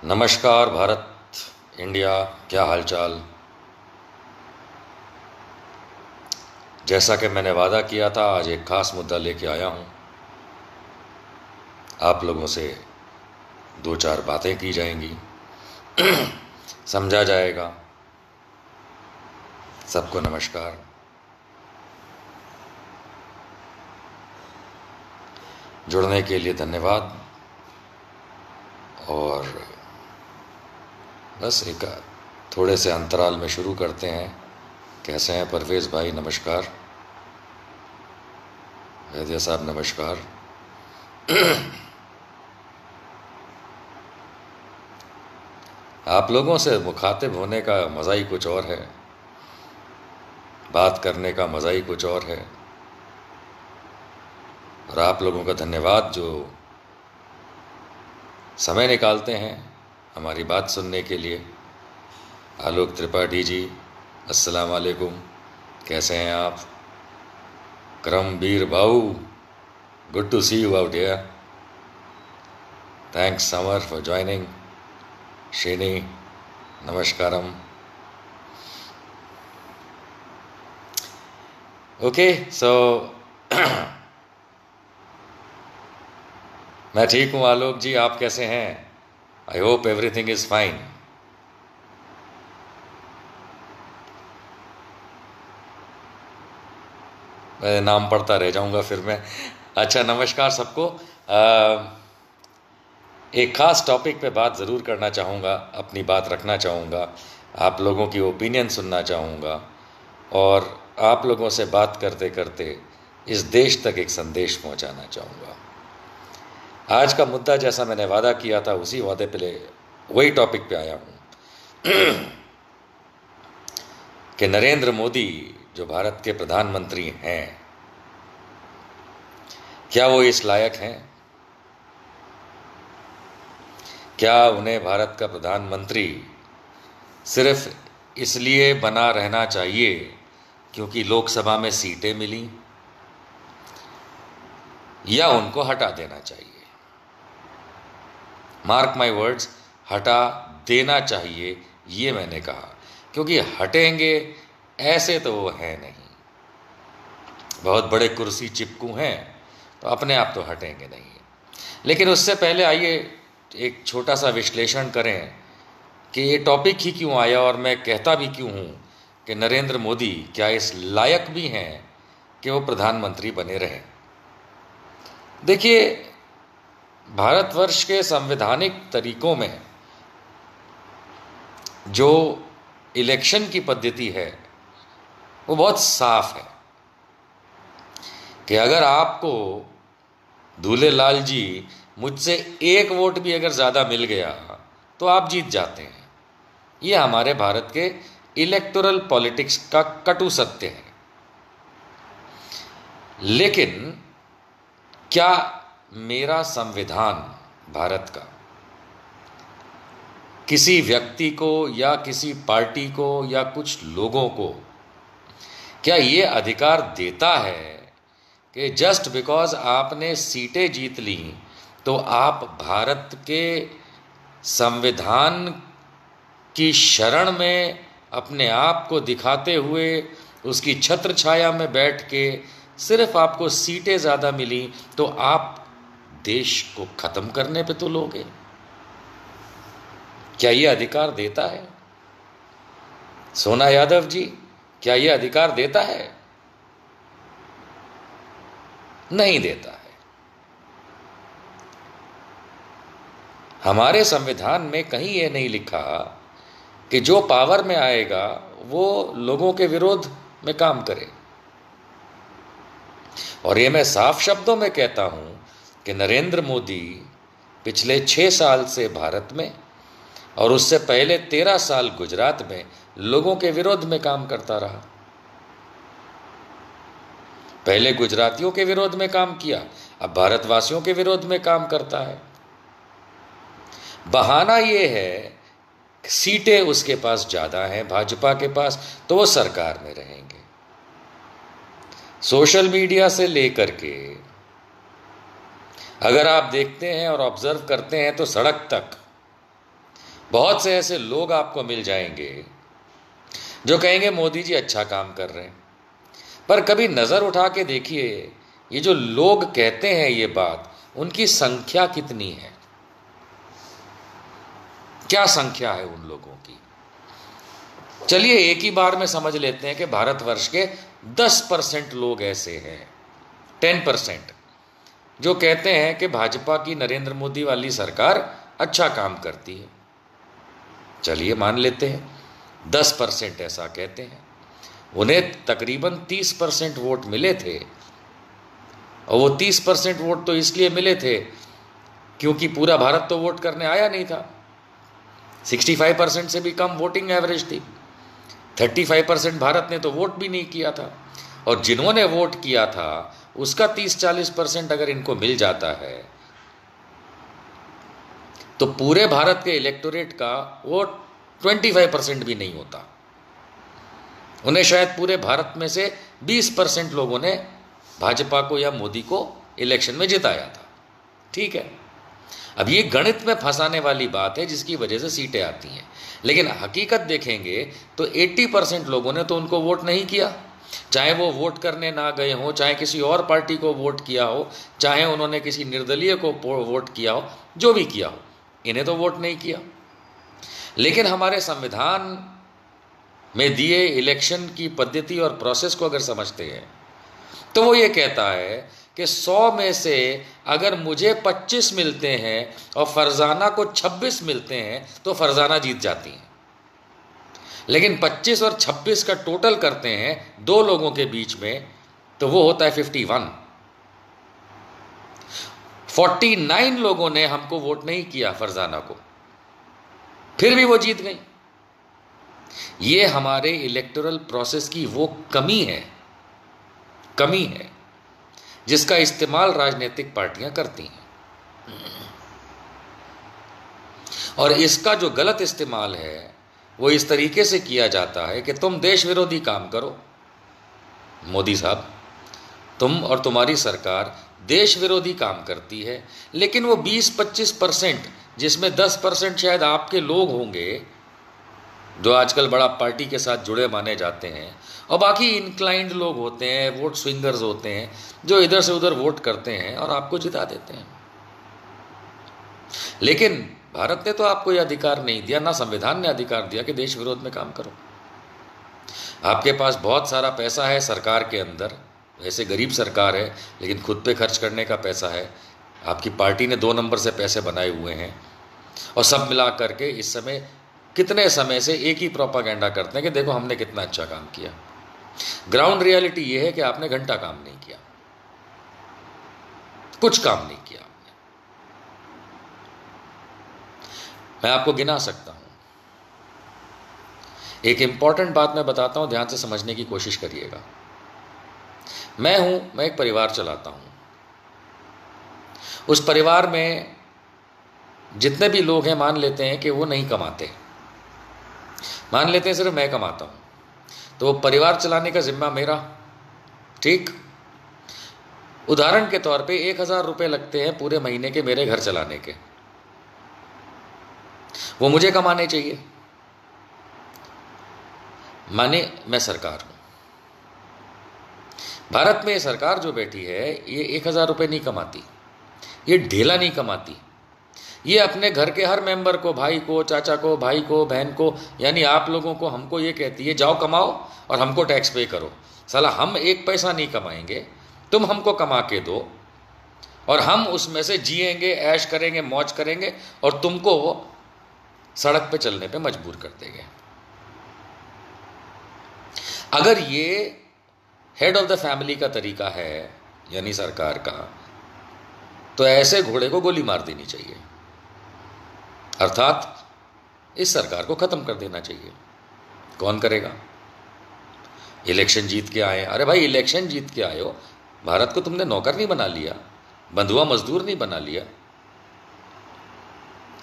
नमस्कार भारत, इंडिया, क्या हालचाल। जैसा कि मैंने वादा किया था, आज एक खास मुद्दा लेके आया हूँ। आप लोगों से दो चार बातें की जाएंगी, समझा जाएगा। सबको नमस्कार। जुड़ने के लिए धन्यवाद। और बस एक थोड़े से अंतराल में शुरू करते हैं। कैसे हैं परवेज़ भाई? नमस्कार। वैद्य साहब नमस्कार। आप लोगों से मुखातिब होने का मज़ा ही कुछ और है, बात करने का मज़ा ही कुछ और है। और आप लोगों का धन्यवाद जो समय निकालते हैं हमारी बात सुनने के लिए। आलोक त्रिपाठी जी, अस्सलाम वालेकुम, कैसे हैं आप? करमबीर भाऊ, good to see you out here. Thanks Samar for joining. Srini, नमस्कारम। ओके, सो मैं ठीक हूँ आलोक जी, आप कैसे हैं? I hope everything is fine. मैं नाम पढ़ता रह जाऊंगा फिर मैं। अच्छा, नमस्कार सबको। एक ख़ास टॉपिक पे बात ज़रूर करना चाहूँगा, अपनी बात रखना चाहूँगा, आप लोगों की ओपिनियन सुनना चाहूँगा और आप लोगों से बात करते करते इस देश तक एक संदेश पहुँचाना चाहूँगा। आज का मुद्दा, जैसा मैंने वादा किया था, उसी वादे पे वही टॉपिक पे आया हूँ कि नरेंद्र मोदी जो भारत के प्रधानमंत्री हैं, क्या वो इस लायक हैं? क्या उन्हें भारत का प्रधानमंत्री सिर्फ इसलिए बना रहना चाहिए क्योंकि लोकसभा में सीटें मिली, या उनको हटा देना चाहिए? मार्क माय वर्ड्स, हटा देना चाहिए, ये मैंने कहा, क्योंकि हटेंगे ऐसे तो वो है नहीं। बहुत बड़े कुर्सी चिपकू हैं तो अपने आप तो हटेंगे नहीं। लेकिन उससे पहले आइए एक छोटा सा विश्लेषण करें कि ये टॉपिक ही क्यों आया और मैं कहता भी क्यों हूँ कि नरेंद्र मोदी क्या इस लायक भी हैं कि वो प्रधानमंत्री बने रहें। देखिए, भारतवर्ष के संवैधानिक तरीकों में जो इलेक्शन की पद्धति है वो बहुत साफ है कि अगर आपको दूल्हेलाल जी मुझसे एक वोट भी अगर ज़्यादा मिल गया तो आप जीत जाते हैं। ये हमारे भारत के इलेक्टोरल पॉलिटिक्स का कटु सत्य है। लेकिन क्या मेरा संविधान भारत का किसी व्यक्ति को या किसी पार्टी को या कुछ लोगों को क्या ये अधिकार देता है कि जस्ट बिकॉज आपने सीटें जीत ली तो आप भारत के संविधान की शरण में अपने आप को दिखाते हुए उसकी छत्र छाया में बैठ के सिर्फ आपको सीटें ज़्यादा मिली तो आप देश को ख़त्म करने पे तो लोगे? क्या ये अधिकार देता है? सोना यादव जी, क्या ये अधिकार देता है? नहीं देता है। हमारे संविधान में कहीं ये नहीं लिखा कि जो पावर में आएगा वो लोगों के विरोध में काम करे। और ये मैं साफ शब्दों में कहता हूं कि नरेंद्र मोदी पिछले 6 साल से भारत में और उससे पहले 13 साल गुजरात में लोगों के विरोध में काम करता रहा। पहले गुजरातियों के विरोध में काम किया, अब भारतवासियों के विरोध में काम करता है। बहाना ये है सीटें उसके पास ज़्यादा हैं भाजपा के पास, तो वो सरकार में रहेंगे। सोशल मीडिया से लेकर के अगर आप देखते हैं और ऑब्जर्व करते हैं तो सड़क तक बहुत से ऐसे लोग आपको मिल जाएंगे जो कहेंगे मोदी जी अच्छा काम कर रहे हैं। पर कभी नज़र उठा के देखिए, ये जो लोग कहते हैं ये बात, उनकी संख्या कितनी है? क्या संख्या है उन लोगों की? चलिए एक ही बार में समझ लेते हैं कि भारतवर्ष के 10% लोग ऐसे हैं, 10%, जो कहते हैं कि भाजपा की नरेंद्र मोदी वाली सरकार अच्छा काम करती है। चलिए मान लेते हैं 10% ऐसा कहते हैं। उन्हें तकरीबन 30% वोट मिले थे, और वो 30% वोट तो इसलिए मिले थे क्योंकि पूरा भारत तो वोट करने आया नहीं था। 65% से भी कम वोटिंग एवरेज थी। 35% भारत ने तो वोट भी नहीं किया था, और जिन्होंने वोट किया था उसका 30-40% अगर इनको मिल जाता है तो पूरे भारत के इलेक्टोरेट का वोट 25% भी नहीं होता। उन्हें शायद पूरे भारत में से 20% लोगों ने भाजपा को या मोदी को इलेक्शन में जिताया था। ठीक है, अब ये गणित में फंसाने वाली बात है जिसकी वजह से सीटें आती हैं, लेकिन हकीकत देखेंगे तो 80% लोगों ने तो उनको वोट नहीं किया। चाहे वो वोट करने ना गए हों, चाहे किसी और पार्टी को वोट किया हो, चाहे उन्होंने किसी निर्दलीय को वोट किया हो, जो भी किया हो, इन्हें तो वोट नहीं किया। लेकिन हमारे संविधान में दिए इलेक्शन की पद्धति और प्रोसेस को अगर समझते हैं तो वो ये कहता है कि 100 में से अगर मुझे 25 मिलते हैं और फरजाना को 26 मिलते हैं तो फरजाना जीत जाती हैं। लेकिन 25 और 26 का टोटल करते हैं दो लोगों के बीच में तो वो होता है 51। 49 लोगों ने हमको वोट नहीं किया फरजाना को, फिर भी वो जीत गई। ये हमारे इलेक्टोरल प्रोसेस की वो कमी है जिसका इस्तेमाल राजनीतिक पार्टियां करती हैं। और इसका जो गलत इस्तेमाल है वो इस तरीके से किया जाता है कि तुम देश विरोधी काम करो, मोदी साहब, तुम और तुम्हारी सरकार देश विरोधी काम करती है, लेकिन वो 20-25% जिसमें 10% शायद आपके लोग होंगे जो आजकल बड़ा पार्टी के साथ जुड़े माने जाते हैं, और बाकी इंक्लाइंड लोग होते हैं, वोट स्विंगर्स होते हैं, जो इधर से उधर वोट करते हैं और आपको जिता देते हैं। लेकिन भारत ने तो आपको यह अधिकार नहीं दिया, ना संविधान ने अधिकार दिया कि देश विरोध में काम करो। आपके पास बहुत सारा पैसा है सरकार के अंदर, वैसे गरीब सरकार है लेकिन खुद पे खर्च करने का पैसा है। आपकी पार्टी ने 2 नंबर से पैसे बनाए हुए हैं, और सब मिला करके इस समय कितने समय से एक ही प्रोपागेंडा करते हैं कि देखो हमने कितना अच्छा काम किया। ग्राउंड रियलिटी ये है कि आपने घंटा काम नहीं किया, कुछ काम नहीं किया आपने। मैं आपको गिना सकता हूं। एक इंपॉर्टेंट बात मैं बताता हूं, ध्यान से समझने की कोशिश करिएगा। मैं एक परिवार चलाता हूं। उस परिवार में जितने भी लोग हैं, मान लेते हैं कि वो नहीं कमाते, मान लेते हैं सिर्फ मैं कमाता हूं, तो वो परिवार चलाने का जिम्मा मेरा। ठीक, उदाहरण के तौर पे 1000 रुपये लगते हैं पूरे महीने के मेरे घर चलाने के, वो मुझे कमाने चाहिए। माने मैं सरकार हूं, भारत में सरकार जो बैठी है ये 1000 रुपये नहीं कमाती, ये ढेला नहीं कमाती। ये अपने घर के हर मेंबर को, भाई को, चाचा को, भाई को, बहन को, यानी आप लोगों को, हमको ये कहती है जाओ कमाओ और हमको टैक्स पे करो। साला हम 1 पैसा नहीं कमाएंगे, तुम हमको कमा के दो और हम उसमें से जिएंगे, ऐश करेंगे, मौज करेंगे, और तुमको सड़क पे चलने पे मजबूर कर देंगे। अगर ये हेड ऑफ द फैमिली का तरीका है, यानी सरकार का, तो ऐसे घोड़े को गोली मार देनी चाहिए, अर्थात इस सरकार को खत्म कर देना चाहिए। कौन करेगा? इलेक्शन जीत के आए। अरे भाई, इलेक्शन जीत के आए हो, भारत को तुमने नौकर नहीं बना लिया, बंधुआ मजदूर नहीं बना लिया।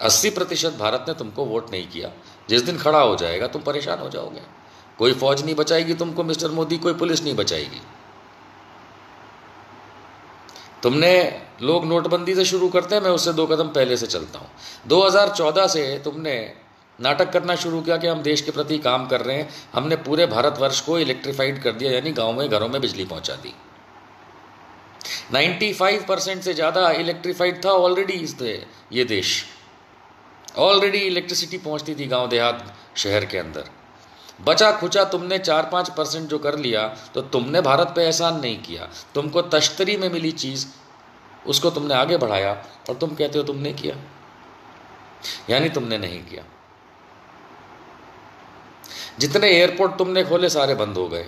80% भारत ने तुमको वोट नहीं किया। जिस दिन खड़ा हो जाएगा तुम परेशान हो जाओगे। कोई फौज नहीं बचाएगी तुमको मिस्टर मोदी, कोई पुलिस नहीं बचाएगी। तुमने, लोग नोटबंदी से शुरू करते हैं, मैं उससे 2 कदम पहले से चलता हूँ। 2014 से तुमने नाटक करना शुरू किया कि हम देश के प्रति काम कर रहे हैं, हमने पूरे भारतवर्ष को इलेक्ट्रीफाइड कर दिया, यानी गाँव में घरों में बिजली पहुँचा दी। 95% से ज़्यादा इलेक्ट्रीफाइड था ऑलरेडी ये देश, ऑलरेडी इलेक्ट्रिसिटी पहुँचती थी गाँव देहात शहर के अंदर। बचा खुचा तुमने 4-5% जो कर लिया, तो तुमने भारत पे एहसान नहीं किया, तुमको तश्तरी में मिली चीज़ उसको तुमने आगे बढ़ाया, और तुम कहते हो तुमने किया, यानी तुमने नहीं किया। जितने एयरपोर्ट तुमने खोले सारे बंद हो गए।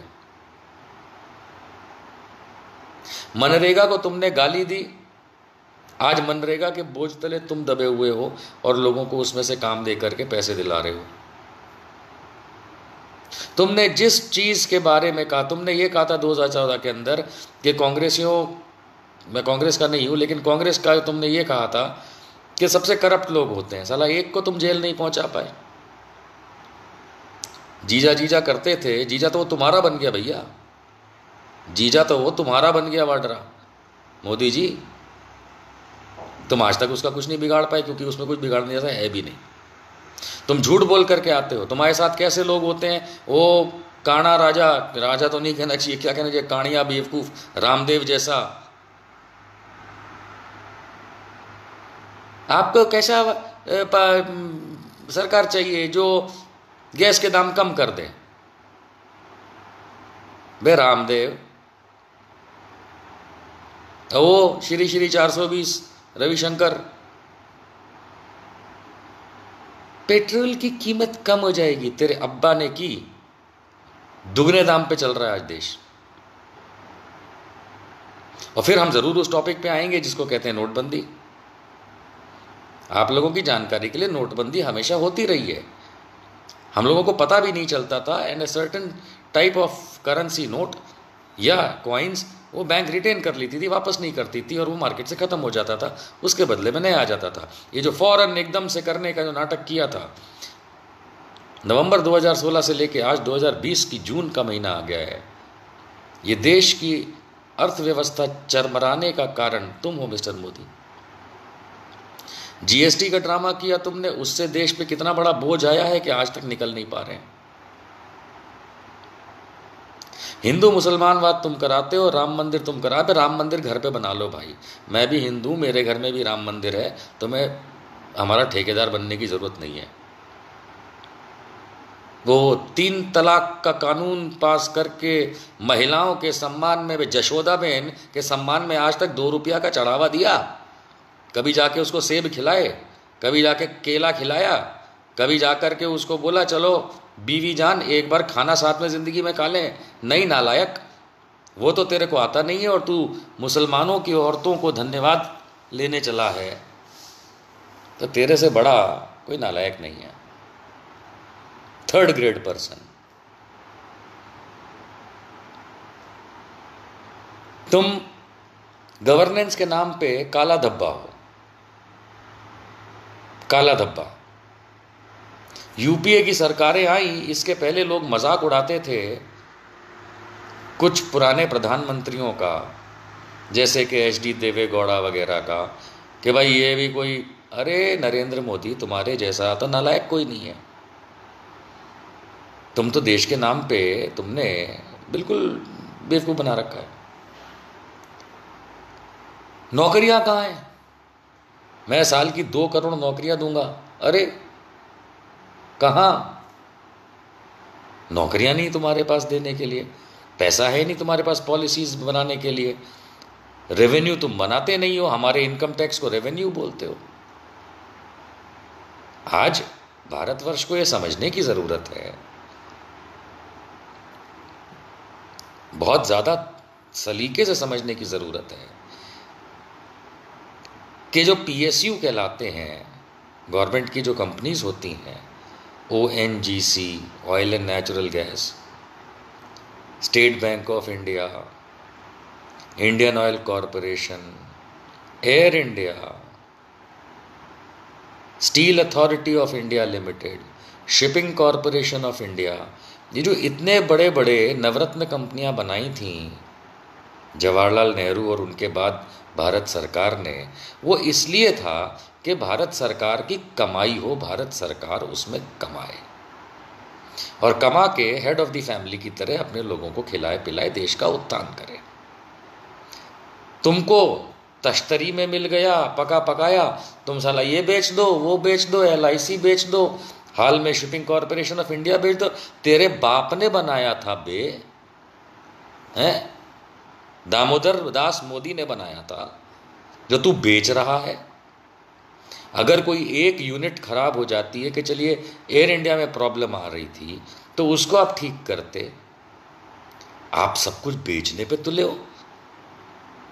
मनरेगा को तुमने गाली दी, आज मनरेगा के बोझ तले तुम दबे हुए हो और लोगों को उसमें से काम दे करके पैसे दिला रहे हो। तुमने जिस चीज़ के बारे में कहा, तुमने ये कहा था 2014 के अंदर कि कांग्रेसियों, मैं कांग्रेस का नहीं हूँ लेकिन कांग्रेस का तुमने ये कहा था कि सबसे करप्ट लोग होते हैं, साला एक को तुम जेल नहीं पहुंचा पाए। जीजा जीजा करते थे, जीजा तो वो तुम्हारा बन गया भैया, जीजा तो वो तुम्हारा बन गया वाड्रा। मोदी जी, तुम आज तक उसका कुछ नहीं बिगाड़ पाए, क्योंकि उसमें कुछ बिगाड़ने जैसा है भी नहीं। तुम झूठ बोल करके आते हो। तुम्हारे साथ कैसे लोग होते हैं, वो काना राजा, राजा तो नहीं कहना चाहिए, क्या कहना चाहिए, कानिया बेवकूफ, रामदेव जैसा। आपको कैसा सरकार चाहिए जो गैस के दाम कम कर दे? बे रामदेव, वो श्री श्री 420 रविशंकर, पेट्रोल की कीमत कम हो जाएगी, तेरे अब्बा ने की, दुगने दाम पे चल रहा है आज देश। और फिर हम जरूर उस टॉपिक पे आएंगे जिसको कहते हैं नोटबंदी। आप लोगों की जानकारी के लिए, नोटबंदी हमेशा होती रही है, हम लोगों को पता भी नहीं चलता था। And a certain type of currency, note या कॉइन्स, वो बैंक रिटेन कर लेती थी, वापस नहीं करती थी, और वो मार्केट से ख़त्म हो जाता था, उसके बदले में नया आ जाता था। ये जो फौरन एकदम से करने का जो नाटक किया था, नवंबर 2016 से लेके आज 2020 की जून का महीना आ गया है, ये देश की अर्थव्यवस्था चरमराने का कारण तुम हो मिस्टर मोदी। जीएसटी का ड्रामा किया तुमने, उससे देश पे कितना बड़ा बोझ आया है कि आज तक निकल नहीं पा रहे हैं। हिंदू मुसलमानवाद तुम कराते हो, राम मंदिर तुम कराते, राम मंदिर घर पे बना लो भाई। मैं भी हिंदू, मेरे घर में भी राम मंदिर है, तो मैं, हमारा ठेकेदार बनने की ज़रूरत नहीं है। वो 3 तलाक का कानून पास करके महिलाओं के सम्मान में, जशोदा बहन के सम्मान में आज तक 2 रुपया का चढ़ावा दिया? कभी जाके उसको सेब खिलाए, कभी जाके केला खिलाया, कभी जाकर के उसको बोला चलो बीवी जान एक बार खाना साथ में ज़िंदगी में खा लें? नहीं नालायक, वो तो तेरे को आता नहीं है, और तू मुसलमानों की औरतों को धन्यवाद लेने चला है, तो तेरे से बड़ा कोई नालायक नहीं है। 3rd grade person. तुम गवर्नेंस के नाम पे काला धब्बा हो, काला धब्बा। यूपीए की सरकारें आई, इसके पहले लोग मजाक उड़ाते थे कुछ पुराने प्रधानमंत्रियों का, जैसे कि HD देवेगौड़ा वगैरह का, कि भाई ये भी कोई, अरे नरेंद्र मोदी तुम्हारे जैसा तो नालायक कोई नहीं है। तुम तो देश के नाम पे तुमने बिल्कुल बेवकूफ़ बना रखा है। नौकरियां कहाँ हैं? मैं साल की 2 करोड़ नौकरियां दूंगा, अरे कहाँ? नौकरियां नहीं तुम्हारे पास देने के लिए, पैसा है नहीं तुम्हारे पास पॉलिसीज बनाने के लिए, रेवेन्यू तुम बनाते नहीं हो, हमारे इनकम टैक्स को रेवेन्यू बोलते हो। आज भारतवर्ष को यह समझने की ज़रूरत है, बहुत ज़्यादा सलीके से समझने की ज़रूरत है कि जो PSU कहलाते हैं, गवर्नमेंट की जो कंपनीज होती हैं, ONGC, oil and natural gas, state bank of India, Indian oil corporation, air India, steel authority of India limited, shipping corporation of India, ये जो इतने बड़े बड़े नवरत्न कंपनियां बनाई थीं जवाहरलाल नेहरू और उनके बाद भारत सरकार ने, वो इसलिए था कि भारत सरकार की कमाई हो, भारत सरकार उसमें कमाए और कमा के हेड ऑफ द फैमिली की तरह अपने लोगों को खिलाए पिलाए, देश का उत्थान करे। तुमको तश्तरी में मिल गया पका पकाया, तुम साला ये बेच दो, वो बेच दो, LIC बेच दो, हाल में शिपिंग कॉरपोरेशन ऑफ इंडिया बेच दो। तेरे बाप ने बनाया था बे, हैं? दामोदर दास मोदी ने बनाया था, जो तू बेच रहा है। अगर कोई एक यूनिट खराब हो जाती है कि चलिए एयर इंडिया में प्रॉब्लम आ रही थी तो उसको आप ठीक करते, आप सब कुछ बेचने पे तुले हो।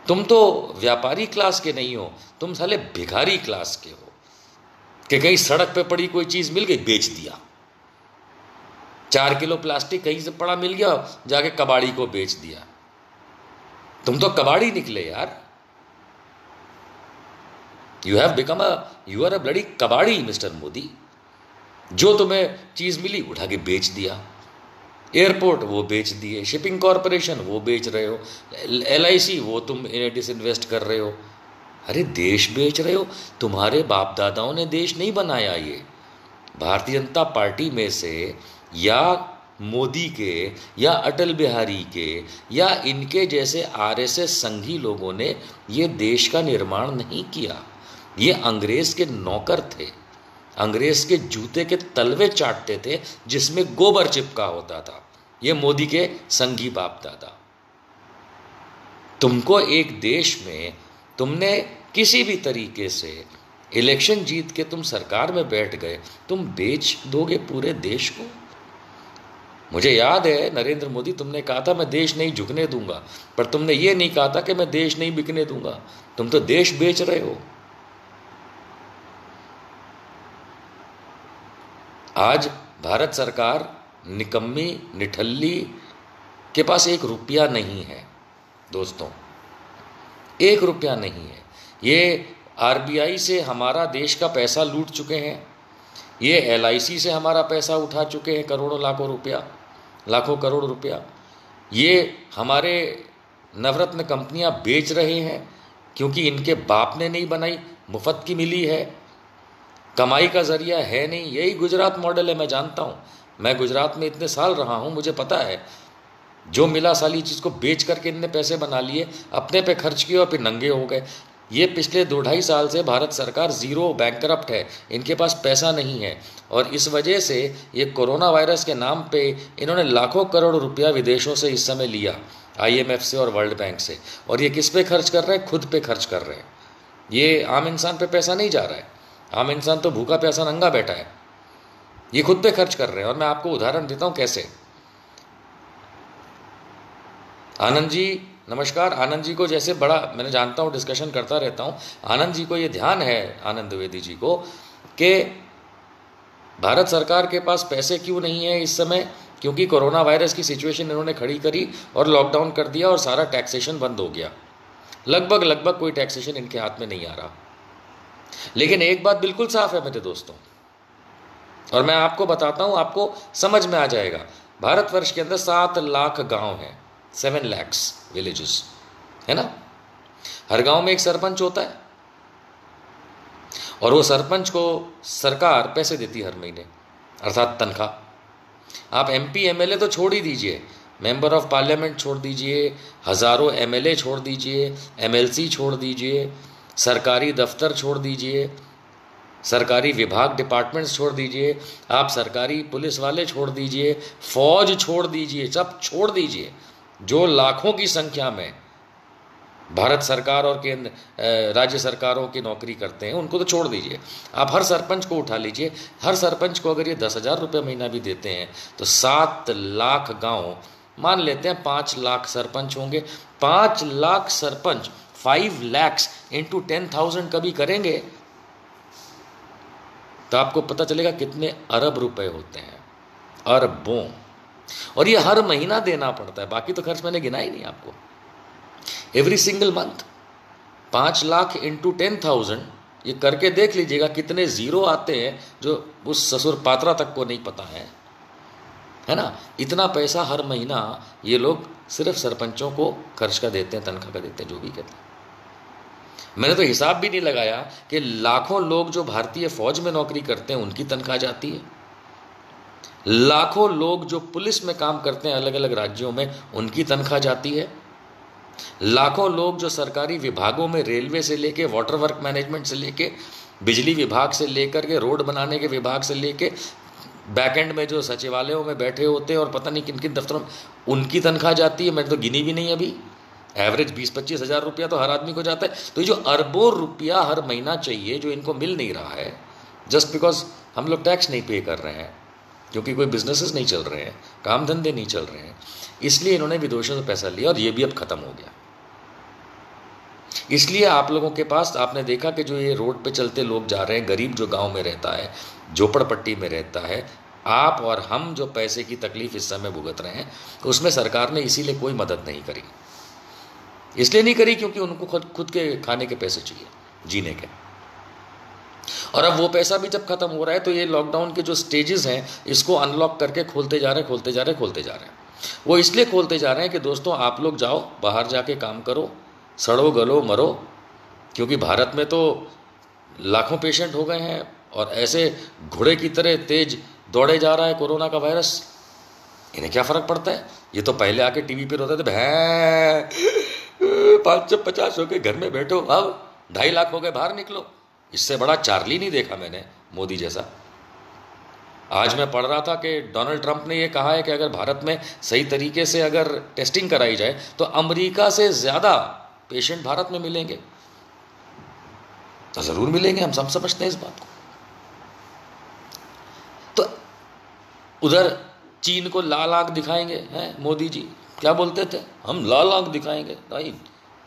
तुम तो व्यापारी क्लास के नहीं हो, तुम साले भिखारी क्लास के हो कि कहीं सड़क पे पड़ी कोई चीज मिल गई बेच दिया। 4 किलो प्लास्टिक कहीं से पड़ा मिल गया, जाके कबाड़ी को बेच दिया। तुम तो कबाड़ी निकले यार। यू आर अ ब्लडी कबाड़ी मिस्टर मोदी। जो तुम्हें चीज मिली उठा के बेच दिया, एयरपोर्ट वो बेच दिए, शिपिंग कॉरपोरेशन वो बेच रहे हो, LIC वो तुम डिसइन्वेस्ट कर रहे हो। अरे देश बेच रहे हो, तुम्हारे बाप दादाओं ने देश नहीं बनाया। ये भारतीय जनता पार्टी में से या मोदी के या अटल बिहारी के या इनके जैसे RSS संघी लोगों ने ये देश का निर्माण नहीं किया। ये अंग्रेज के नौकर थे, अंग्रेज के जूते के तलवे चाटते थे जिसमें गोबर चिपका होता था। ये मोदी के संघी बाप दादा। तुमको एक देश में तुमने किसी भी तरीके से इलेक्शन जीत के तुम सरकार में बैठ गए, तुम बेच दोगे पूरे देश को। मुझे याद है नरेंद्र मोदी, तुमने कहा था मैं देश नहीं झुकने दूंगा, पर तुमने ये नहीं कहा था कि मैं देश नहीं बिकने दूंगा। तुम तो देश बेच रहे हो। आज भारत सरकार निकम्मी निठल्ली के पास 1 रुपया नहीं है दोस्तों, 1 रुपया नहीं है। ये RBI से हमारा देश का पैसा लूट चुके हैं, ये LIC से हमारा पैसा उठा चुके हैं, करोड़ों लाखों रुपया, लाखों करोड़ रुपया। ये हमारे नवरत्न कंपनियां बेच रहे हैं क्योंकि इनके बाप ने नहीं बनाई, मुफ्त की मिली है, कमाई का जरिया है नहीं। यही गुजरात मॉडल है। मैं जानता हूँ, मैं गुजरात में इतने साल रहा हूँ, मुझे पता है। जो मिला साली चीज़ को बेच करके इनने पैसे बना लिए, अपने पे खर्च किए और फिर नंगे हो गए। ये पिछले 2-2.5 साल से भारत सरकार ज़ीरो बैंकरप्ट है, इनके पास पैसा नहीं है। और इस वजह से ये कोरोना वायरस के नाम पे इन्होंने लाखों करोड़ रुपया विदेशों से इस समय लिया, IMF से और वर्ल्ड बैंक से। और ये किस पे खर्च कर रहे हैं? खुद पे खर्च कर रहे हैं। ये आम इंसान पे पैसा नहीं जा रहा है। आम इंसान तो भूखा प्यासा नंगा बैठा है, ये खुद पे खर्च कर रहे हैं। और मैं आपको उदाहरण देता हूं कैसे। आनंद जी नमस्कार। आनंद जी को जैसे बड़ा मैंने जानता हूं, डिस्कशन करता रहता हूं। आनंद जी को ये ध्यान है, आनंद द्विवेदी जी को, कि भारत सरकार के पास पैसे क्यों नहीं है इस समय? क्योंकि कोरोना वायरस की सिचुएशन इन्होंने खड़ी करी और लॉकडाउन कर दिया और सारा टैक्सेशन बंद हो गया। लगभग कोई टैक्सेशन इनके हाथ में नहीं आ रहा। लेकिन एक बात बिल्कुल साफ है मेरे दोस्तों, और मैं आपको बताता हूं, आपको समझ में आ जाएगा। भारतवर्ष के अंदर 7 लाख गांव हैं, 7 lakhs विलेजेस, है ना। हर गांव में एक सरपंच होता है और वो सरपंच को सरकार पैसे देती है हर महीने, अर्थात तनख्वाह। आप MP MLA तो छोड़ ही दीजिए, मेंबर ऑफ पार्लियामेंट छोड़ दीजिए, हज़ारों MLA छोड़ दीजिए, MLC छोड़ दीजिए, सरकारी दफ्तर छोड़ दीजिए, सरकारी विभाग डिपार्टमेंट्स छोड़ दीजिए, आप सरकारी पुलिस वाले छोड़ दीजिए, फौज छोड़ दीजिए, सब छोड़ दीजिए। जो लाखों की संख्या में भारत सरकार और केंद्र राज्य सरकारों की नौकरी करते हैं, उनको तो छोड़ दीजिए। आप हर सरपंच को उठा लीजिए, हर सरपंच को अगर ये 10,000 रुपये महीना भी देते हैं तो 7 लाख गांव, मान लेते हैं 5 लाख सरपंच होंगे। 5 लाख सरपंच 5 lakhs इंटू 10,000 कभी करेंगे तो आपको पता चलेगा कितने अरब रुपए होते हैं, अरबों। और ये हर महीना देना पड़ता है, बाकी तो खर्च मैंने गिना ही नहीं आपको। Every single month 5 lakh into 10,000, ये करके देख लीजिएगा कितने जीरो आते हैं, जो उस ससुर पात्रा तक को नहीं पता है ना। इतना पैसा हर महीना ये लोग सिर्फ सरपंचों को खर्च का देते हैं, तनख्वाह का देते हैं, जो भी कहते हैं। मैंने तो हिसाब भी नहीं लगाया कि लाखों लोग जो भारतीय फौज में नौकरी करते हैं उनकी तनख्वाह जाती है, लाखों लोग जो पुलिस में काम करते हैं अलग अलग राज्यों में उनकी तनख्वाह जाती है, लाखों लोग जो सरकारी विभागों में रेलवे से लेके वाटर वर्क मैनेजमेंट से लेके बिजली विभाग से लेकर के रोड बनाने के विभाग से लेके बैकएंड में जो सचिवालयों में बैठे होते हैं और पता नहीं किन किन दफ्तरों में उनकी तनख्वाह जाती है। मैंने तो गिनी भी नहीं अभी, एवरेज 20-25 हज़ार रुपया तो हर आदमी को जाता है। तो ये जो अरबों रुपया हर महीना चाहिए जो इनको मिल नहीं रहा है, जस्ट बिकॉज हम लोग टैक्स नहीं पे कर रहे हैं, क्योंकि कोई बिजनेसेस नहीं चल रहे हैं, काम धंधे नहीं चल रहे हैं, इसलिए इन्होंने विदेशों से पैसा लिया और ये भी अब ख़त्म हो गया। इसलिए आप लोगों के पास आपने देखा कि जो ये रोड पे चलते लोग जा रहे हैं, गरीब जो गांव में रहता है, झोपड़पट्टी में रहता है, आप और हम जो पैसे की तकलीफ इस समय भुगत रहे हैं, तो उसमें सरकार ने इसीलिए कोई मदद नहीं करी। इसलिए नहीं करी क्योंकि उनको खुद के खाने के पैसे चाहिए, जीने के। और अब वो पैसा भी जब खत्म हो रहा है तो ये लॉकडाउन के जो स्टेजेस हैं इसको अनलॉक करके खोलते जा रहे हैं। वो इसलिए खोलते जा रहे हैं कि दोस्तों आप लोग जाओ, बाहर जाके काम करो, सड़ो गलो मरो, क्योंकि भारत में तो लाखों पेशेंट हो गए हैं और ऐसे घोड़े की तरह तेज दौड़े जा रहा है कोरोना का वायरस। इन्हें क्या फ़र्क पड़ता है? ये तो पहले आके टीवी पे रोते थे, भैं 550 हो के घर में बैठो, अब 2.5 लाख हो गए बाहर निकलो। इससे बड़ा चार्ली नहीं देखा मैंने मोदी जैसा। आज मैं पढ़ रहा था कि डोनाल्ड ट्रंप ने ये कहा है कि अगर भारत में सही तरीके से अगर टेस्टिंग कराई जाए तो अमेरिका से ज़्यादा पेशेंट भारत में मिलेंगे। तो ज़रूर मिलेंगे, हम सब समझते हैं इस बात को। तो उधर चीन को लाल आंख दिखाएंगे, हैं मोदी जी क्या बोलते थे, हम लाल आंख दिखाएंगे। भाई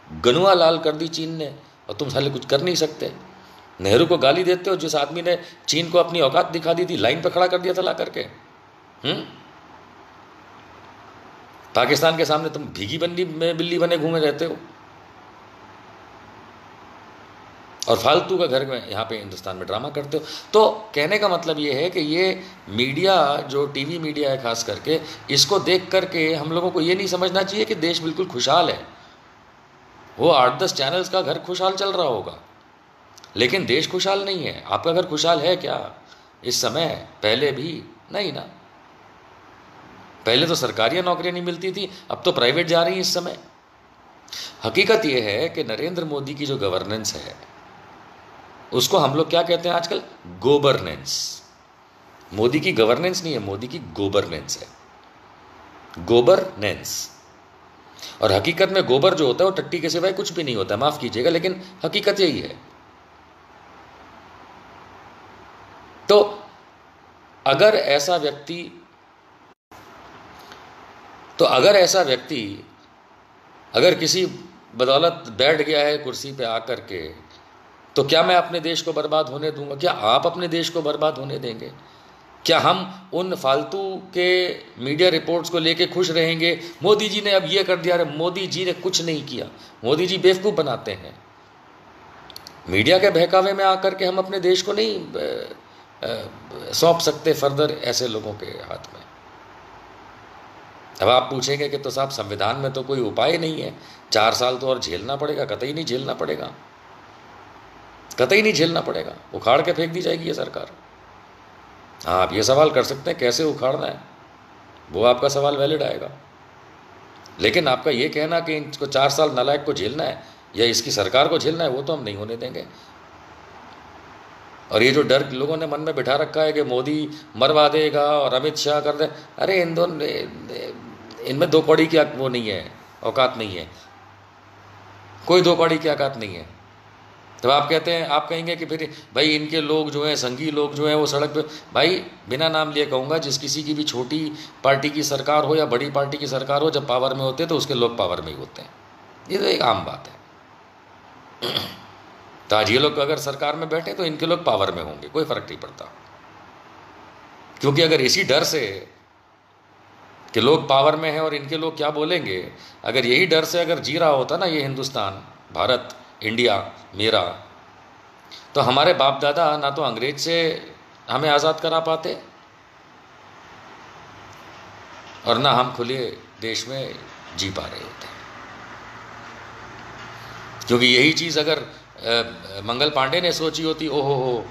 गनुआ लाल कर दी चीन ने और तुम साले कुछ कर नहीं सकते। नेहरू को गाली देते हो, जिस आदमी ने चीन को अपनी औकात दिखा दी थी, लाइन पर खड़ा कर दिया था ला करके। पाकिस्तान के सामने तुम भीगी बंदी में बिल्ली बने घूमे रहते हो और फालतू का घर में यहाँ पे हिंदुस्तान में ड्रामा करते हो। तो कहने का मतलब ये है कि ये मीडिया जो टीवी मीडिया है खास करके, इसको देख करके हम लोगों को ये नहीं समझना चाहिए कि देश बिल्कुल खुशहाल है। वो 8-10 चैनल्स का घर खुशहाल चल रहा होगा, लेकिन देश खुशहाल नहीं है। आपका घर खुशहाल है क्या इस समय? पहले भी नहीं ना। पहले तो सरकारी नौकरियां नहीं मिलती थी, अब तो प्राइवेट जा रही है इस समय। हकीकत यह है कि नरेंद्र मोदी की जो गवर्नेंस है उसको हम लोग क्या कहते हैं आजकल? गोबरनेंस। मोदी की गवर्नेंस नहीं है, मोदी की गोबरनेंस है, गोबरनेंस। और हकीकत में गोबर जो होता है वो टट्टी के सिवाय कुछ भी नहीं होता, माफ कीजिएगा, लेकिन हकीकत यही है। तो अगर ऐसा व्यक्ति अगर किसी बदौलत बैठ गया है कुर्सी पे आकर के, तो क्या मैं अपने देश को बर्बाद होने दूंगा? क्या आप अपने देश को बर्बाद होने देंगे? क्या हम उन फालतू के मीडिया रिपोर्ट्स को लेके खुश रहेंगे, मोदी जी ने अब ये कर दिया? अरे मोदी जी ने कुछ नहीं किया, मोदी जी बेवकूफ़ बनाते हैं। मीडिया के बहकावे में आकर के हम अपने देश को नहीं सौंप सकते फर्दर ऐसे लोगों के हाथ में। अब आप पूछेंगे कि तो साहब संविधान में तो कोई उपाय नहीं है, 4 साल तो और झेलना पड़ेगा। कतई नहीं झेलना पड़ेगा, कतई नहीं झेलना पड़ेगा, उखाड़ के फेंक दी जाएगी ये सरकार। हाँ, आप ये सवाल कर सकते हैं कैसे उखाड़ना है, वो आपका सवाल वैलिड आएगा। लेकिन आपका ये कहना कि इनको 4 साल नालायक को झेलना है या इसकी सरकार को झेलना है, वो तो हम नहीं होने देंगे। और ये जो डर लोगों ने मन में बिठा रखा है कि मोदी मरवा देगा और अमित शाह कर दे, अरे इनमें 2 कौड़ी की वो नहीं है, औकात नहीं है, कोई 2 कौड़ी की औकात नहीं है। तो आप कहेंगे कि फिर भाई इनके लोग जो हैं, संघी लोग जो हैं, वो सड़क पे, भाई बिना नाम लिए कहूँगा, जिस किसी की भी छोटी पार्टी की सरकार हो या बड़ी पार्टी की सरकार हो, जब पावर में होते हैं तो उसके लोग पावर में ही होते हैं। ये तो एक आम बात है। तो आज ये लोग अगर सरकार में बैठे तो इनके लोग पावर में होंगे, कोई फर्क नहीं पड़ता। क्योंकि अगर इसी डर से कि लोग पावर में हैं और इनके लोग क्या बोलेंगे, अगर यही डर से अगर जी रहा होता ना ये हिंदुस्तान, भारत, इंडिया मेरा, तो हमारे बाप दादा ना तो अंग्रेज से हमें आज़ाद करा पाते और ना हम खुले देश में जी पा रहे होते। क्योंकि यही चीज़ अगर मंगल पांडे ने सोची होती, ओहो हो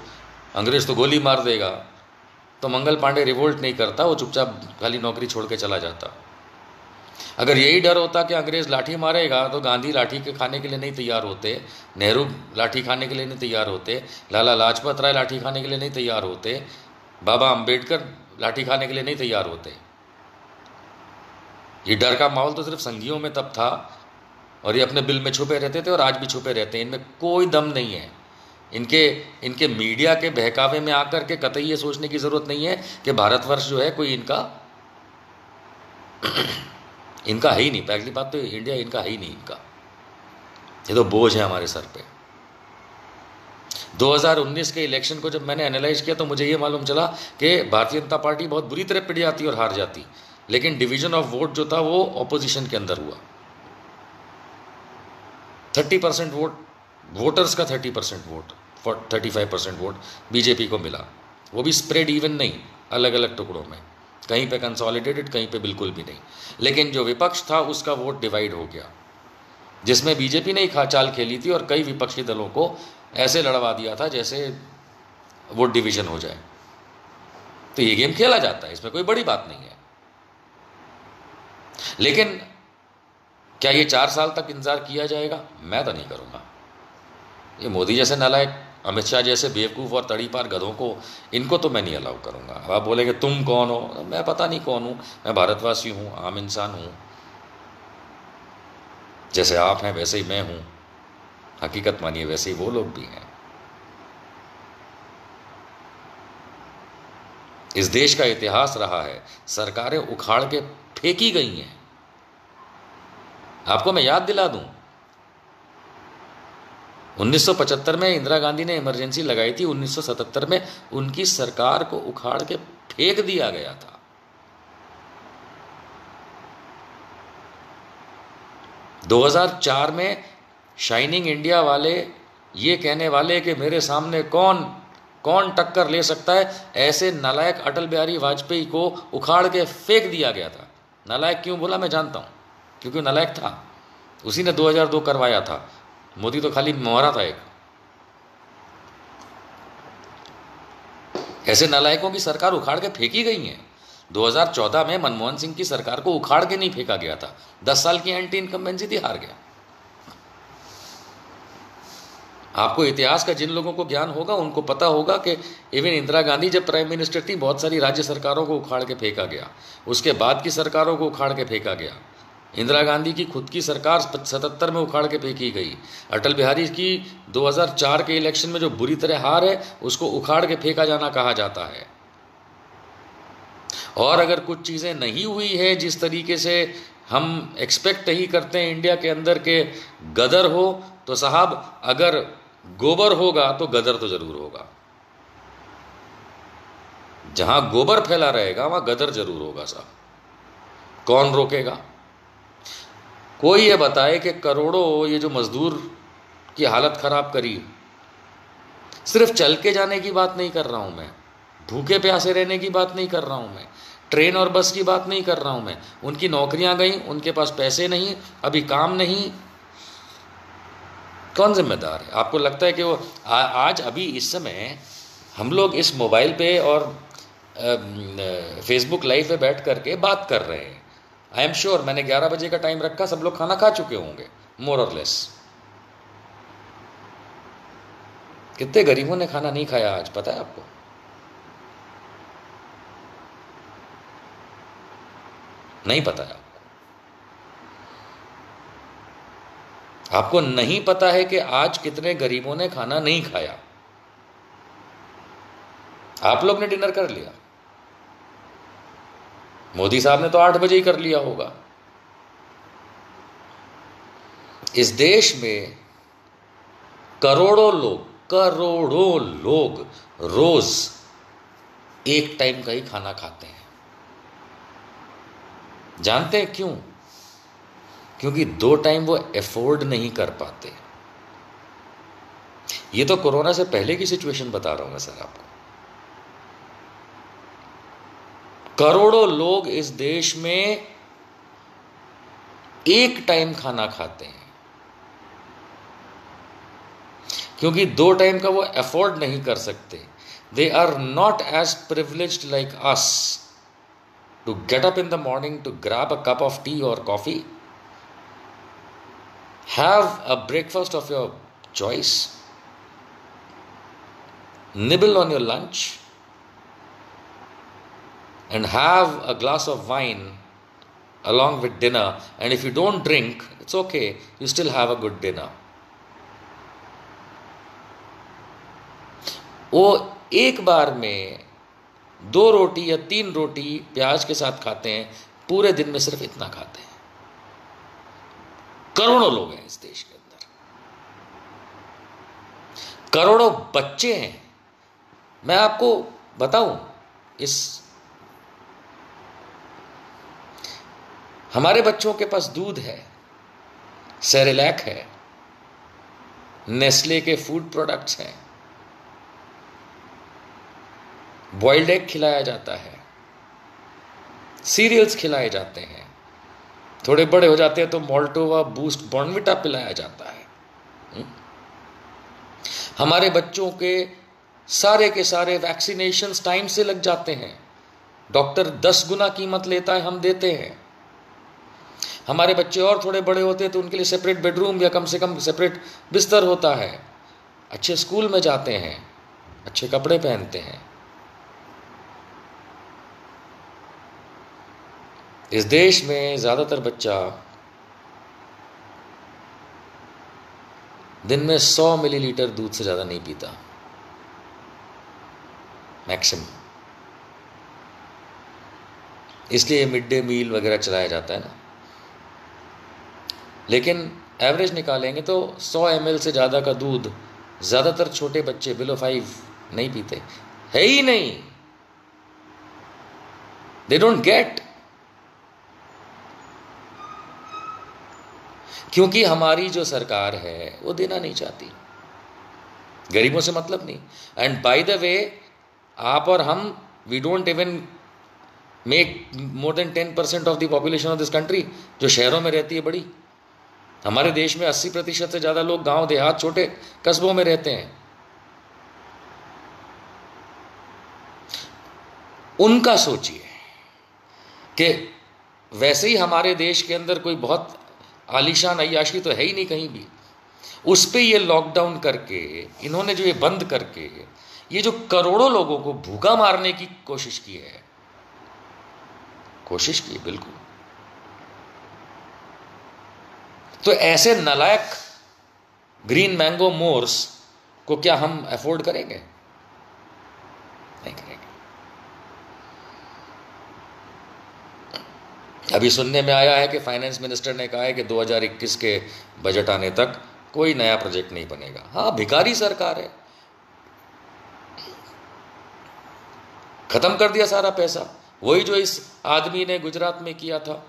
अंग्रेज़ तो गोली मार देगा, तो मंगल पांडे रिवोल्ट नहीं करता, वो चुपचाप खाली नौकरी छोड़ के चला जाता। अगर यही डर होता कि अंग्रेज़ लाठी मारेगा तो गांधी लाठी के खाने के लिए नहीं तैयार होते, नेहरू लाठी खाने के लिए नहीं तैयार होते, लाला लाजपत राय लाठी खाने के लिए नहीं तैयार होते, बाबा अंबेडकर लाठी खाने के लिए नहीं तैयार होते। ये डर का माहौल तो सिर्फ संघियों में तब था, और ये अपने बिल में छुपे रहते थे और आज भी छुपे रहते हैं। इनमें कोई दम नहीं है। इनके मीडिया के बहकावे में आकर के कतई ये सोचने की ज़रूरत नहीं है कि भारतवर्ष जो है कोई इनका है ही नहीं। पहली बात तो इंडिया इनका है ही नहीं, इनका ये तो बोझ है हमारे सर पे। 2019 के इलेक्शन को जब मैंने एनालाइज किया तो मुझे ये मालूम चला कि भारतीय जनता पार्टी बहुत बुरी तरह पिट जाती और हार जाती, लेकिन डिवीजन ऑफ वोट जो था वो ऑपोजिशन के अंदर हुआ। 30% वोट वोटर्स का 30% वोट, 35% वोट बीजेपी को मिला, वो भी स्प्रेड इवन नहीं, अलग अलग टुकड़ों में, कहीं पे कंसोलिडेटेड, कहीं पे बिल्कुल भी नहीं। लेकिन जो विपक्ष था उसका वोट डिवाइड हो गया, जिसमें बीजेपी ने ही चाल खेली थी और कई विपक्षी दलों को ऐसे लड़वा दिया था जैसे वोट डिवीजन हो जाए। तो ये गेम खेला जाता है, इसमें कोई बड़ी बात नहीं है। लेकिन क्या ये 4 साल तक इंतजार किया जाएगा? मैं तो नहीं करूंगा। ये मोदी जैसे नालायक, अमित शाह जैसे बेवकूफ़ और तड़ी पार गधों को, इनको तो मैं नहीं अलाउ करूंगा। अब आप बोलेंगे तुम कौन हो? मैं पता नहीं कौन हूं, मैं भारतवासी हूं, आम इंसान हूं, जैसे आप हैं वैसे ही मैं हूं। हकीकत मानिए वैसे ही वो लोग भी हैं। इस देश का इतिहास रहा है, सरकारें उखाड़ के फेंकी गई हैं। आपको मैं याद दिला दूं, 1975 में इंदिरा गांधी ने इमरजेंसी लगाई थी, 1977 में उनकी सरकार को उखाड़ के फेंक दिया गया था। – 2004 में शाइनिंग इंडिया वाले ये कहने वाले कि मेरे सामने कौन टक्कर ले सकता है, ऐसे नालायक अटल बिहारी वाजपेयी को उखाड़ के फेंक दिया गया था। नालायक क्यों बोला मैं जानता हूं, क्योंकि नालायक था, उसी ने 2002 करवाया था। मोदी तो खाली मोहरा था एक। ऐसे नालायकों की सरकार उखाड़ के फेंकी गई है। 2014 में मनमोहन सिंह की सरकार को उखाड़ के नहीं फेंका गया था, 10 साल की एंटी इनकम्बेंसी थी, हार गया। आपको इतिहास का जिन लोगों को ज्ञान होगा उनको पता होगा कि इवन इंदिरा गांधी जब प्राइम मिनिस्टर थी, बहुत सारी राज्य सरकारों को उखाड़ के फेंका गया, उसके बाद की सरकारों को उखाड़ के फेंका गया। इंदिरा गांधी की खुद की सरकार 77 में उखाड़ के फेंकी गई। अटल बिहारी की 2004 के इलेक्शन में जो बुरी तरह हार है, उसको उखाड़ के फेंका जाना कहा जाता है। और अगर कुछ चीज़ें नहीं हुई है जिस तरीके से हम एक्सपेक्ट नहीं करते हैं इंडिया के अंदर के गदर हो, तो साहब अगर गोबर होगा तो गदर तो जरूर होगा। जहां गोबर फैला रहेगा वहां गदर जरूर होगा साहब। कौन रोकेगा? कोई ये बताए कि करोड़ों ये जो मजदूर की हालत खराब करी, सिर्फ चल के जाने की बात नहीं कर रहा हूं मैं, भूखे प्यासे रहने की बात नहीं कर रहा हूं मैं, ट्रेन और बस की बात नहीं कर रहा हूं मैं। उनकी नौकरियां गई, उनके पास पैसे नहीं, अभी काम नहीं, कौन जिम्मेदार है? आपको लगता है कि वो आज अभी इस समय हम लोग इस मोबाइल पे और फेसबुक लाइव पे बैठ करके बात कर रहे हैं, आई एम श्योर मैंने 11 बजे का टाइम रखा, सब लोग खाना खा चुके होंगे मोर और लेस। कितने गरीबों ने खाना नहीं खाया आज, पता है आपको? नहीं पता है आपको नहीं पता है कि आज कितने गरीबों ने खाना नहीं खाया। आप लोग ने डिनर कर लिया, मोदी साहब ने तो 8 बजे ही कर लिया होगा। इस देश में करोड़ों लोग रोज एक टाइम का ही खाना खाते हैं। जानते हैं क्यों? क्योंकि 2 टाइम वो एफोर्ड नहीं कर पाते। ये तो कोरोना से पहले की सिचुएशन बता रहा हूं मैं सर आपको। करोड़ों लोग इस देश में एक टाइम खाना खाते हैं। क्योंकि 2 टाइम का वो अफोर्ड नहीं कर सकते. They are not as privileged like us to get up in the morning to grab a cup of tea or coffee, have a breakfast of your choice, nibble on your lunch, and have a glass of wine along with dinner. And if you don't drink, it's okay, you still have a good dinner. वो एक बार में 2 रोटी या 3 रोटी प्याज के साथ खाते हैं, पूरे दिन में सिर्फ इतना खाते हैं. करोड़ों लोग हैं इस देश के अंदर, करोड़ों बच्चे हैं. मैं आपको बताऊं, इस हमारे बच्चों के पास दूध है, सेरेलैक है, नेस्ले के फूड प्रोडक्ट्स हैं, बॉइल्ड एग खिलाया जाता है, सीरियल्स खिलाए जाते हैं. थोड़े बड़े हो जाते हैं तो मोल्टोवा, बूस्ट, बॉर्नविटा पिलाया जाता है. हमारे बच्चों के सारे वैक्सीनेशंस टाइम से लग जाते हैं. डॉक्टर 10 गुना कीमत लेता है, हम देते हैं. हमारे बच्चे और थोड़े बड़े होते हैं तो उनके लिए सेपरेट बेडरूम या कम से कम सेपरेट बिस्तर होता है. अच्छे स्कूल में जाते हैं, अच्छे कपड़े पहनते हैं. इस देश में ज़्यादातर बच्चा दिन में 100 मिलीलीटर दूध से ज़्यादा नहीं पीता, मैक्सिमम. इसलिए मिड डे मील वगैरह चलाया जाता है ना. लेकिन एवरेज निकालेंगे तो 100 ml से ज़्यादा का दूध ज़्यादातर छोटे बच्चे बिलो 5 नहीं पीते, है ही नहीं. They don't get. क्योंकि हमारी जो सरकार है वो देना नहीं चाहती, गरीबों से मतलब नहीं. एंड बाय द वे, आप और हम, we don't even make more than 10% of the population of this country, जो शहरों में रहती है बड़ी. हमारे देश में 80% से ज़्यादा लोग गांव देहात छोटे कस्बों में रहते हैं. उनका सोचिए कि वैसे ही हमारे देश के अंदर कोई बहुत आलीशान अय्याशी तो है ही नहीं कहीं भी. उस पे ये लॉकडाउन करके, इन्होंने जो ये बंद करके, ये जो करोड़ों लोगों को भूखा मारने की कोशिश की है, बिल्कुल. तो ऐसे नालायक ग्रीन मैंगो मोर्स को क्या हम अफोर्ड करेंगे? नहीं करेंगे. अभी सुनने में आया है कि फाइनेंस मिनिस्टर ने कहा है कि 2021 के बजट आने तक कोई नया प्रोजेक्ट नहीं बनेगा. हाँ, भिखारी सरकार है, खत्म कर दिया सारा पैसा. वही जो इस आदमी ने गुजरात में किया था.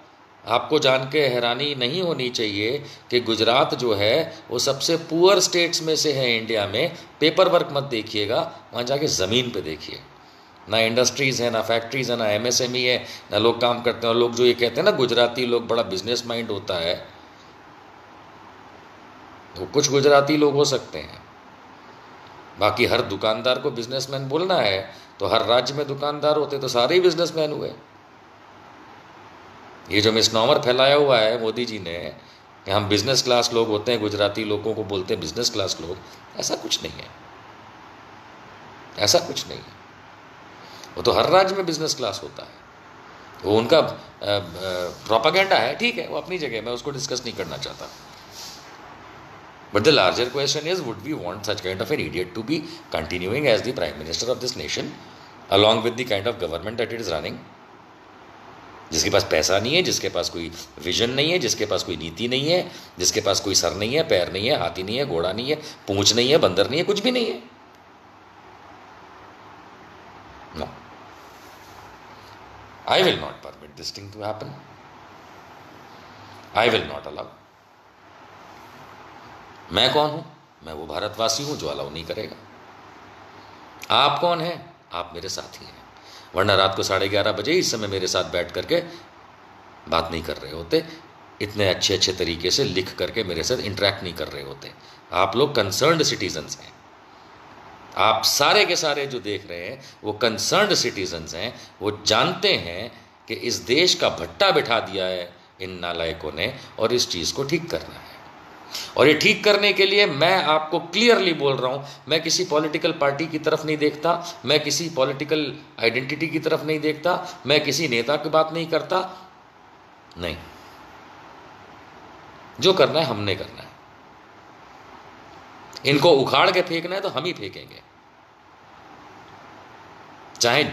आपको जान के हैरानी नहीं होनी चाहिए कि गुजरात जो है वो सबसे पुअर स्टेट्स में से है इंडिया में. पेपर वर्क मत देखिएगा, वहाँ जाके ज़मीन पे देखिए. ना इंडस्ट्रीज़ है, ना फैक्ट्रीज़ है, ना MSME है, ना लोग काम करते हैं. और लोग जो ये कहते हैं ना गुजराती लोग बड़ा बिजनेस माइंड होता है, तो कुछ गुजराती लोग हो सकते हैं. बाकी हर दुकानदार को बिजनेसमैन बोलना है तो हर राज्य में दुकानदार होते तो सारे ही बिजनेसमैन हुए. ये जो मिसनॉमर फैलाया हुआ है मोदी जी ने कि हम बिजनेस क्लास लोग होते हैं, गुजराती लोगों को बोलते हैं बिजनेस क्लास लोग, ऐसा कुछ नहीं है. ऐसा कुछ नहीं है. वो तो हर राज्य में बिजनेस क्लास होता है. वो उनका प्रोपागेंडा है, ठीक है, वो अपनी जगह, मैं उसको डिस्कस नहीं करना चाहता. But the larger question is, would we want such kind of an idiot to be continuing as the prime minister of this nation along with the kind of government that it is running, जिसके पास पैसा नहीं है, जिसके पास कोई vision नहीं है, जिसके पास कोई नीति नहीं है, जिसके पास कोई सर नहीं है, पैर नहीं है, हाथी नहीं है, घोड़ा नहीं है, पूंछ नहीं है, बंदर नहीं है, कुछ भी नहीं है. No, I will not permit this thing to happen. I will not allow. मैं कौन हूं? मैं वो भारतवासी हूं जो अलाउ नहीं करेगा. आप कौन हैं? आप मेरे साथी हैं. वरना रात को 11:30 बजे इस समय मेरे साथ बैठ करके बात नहीं कर रहे होते. इतने अच्छे अच्छे तरीके से लिख करके मेरे साथ इंटरेक्ट नहीं कर रहे होते। आप लोग कंसर्न्ड सिटीजन्स हैं, आप सारे के सारे जो देख रहे हैं वो कंसर्न्ड सिटीजन्स हैं। वो जानते हैं कि इस देश का भट्टा बिठा दिया है इन नालायकों ने और इस चीज़ को ठीक करना है। और ये ठीक करने के लिए मैं आपको क्लियरली बोल रहा हूँ, मैं किसी पॉलिटिकल पार्टी की तरफ नहीं देखता, मैं किसी पॉलिटिकल आइडेंटिटी की तरफ नहीं देखता, मैं किसी नेता की बात नहीं करता, नहीं। जो करना है हमने करना है। इनको उखाड़ के फेंकना है तो हम ही फेंकेंगे, चाहे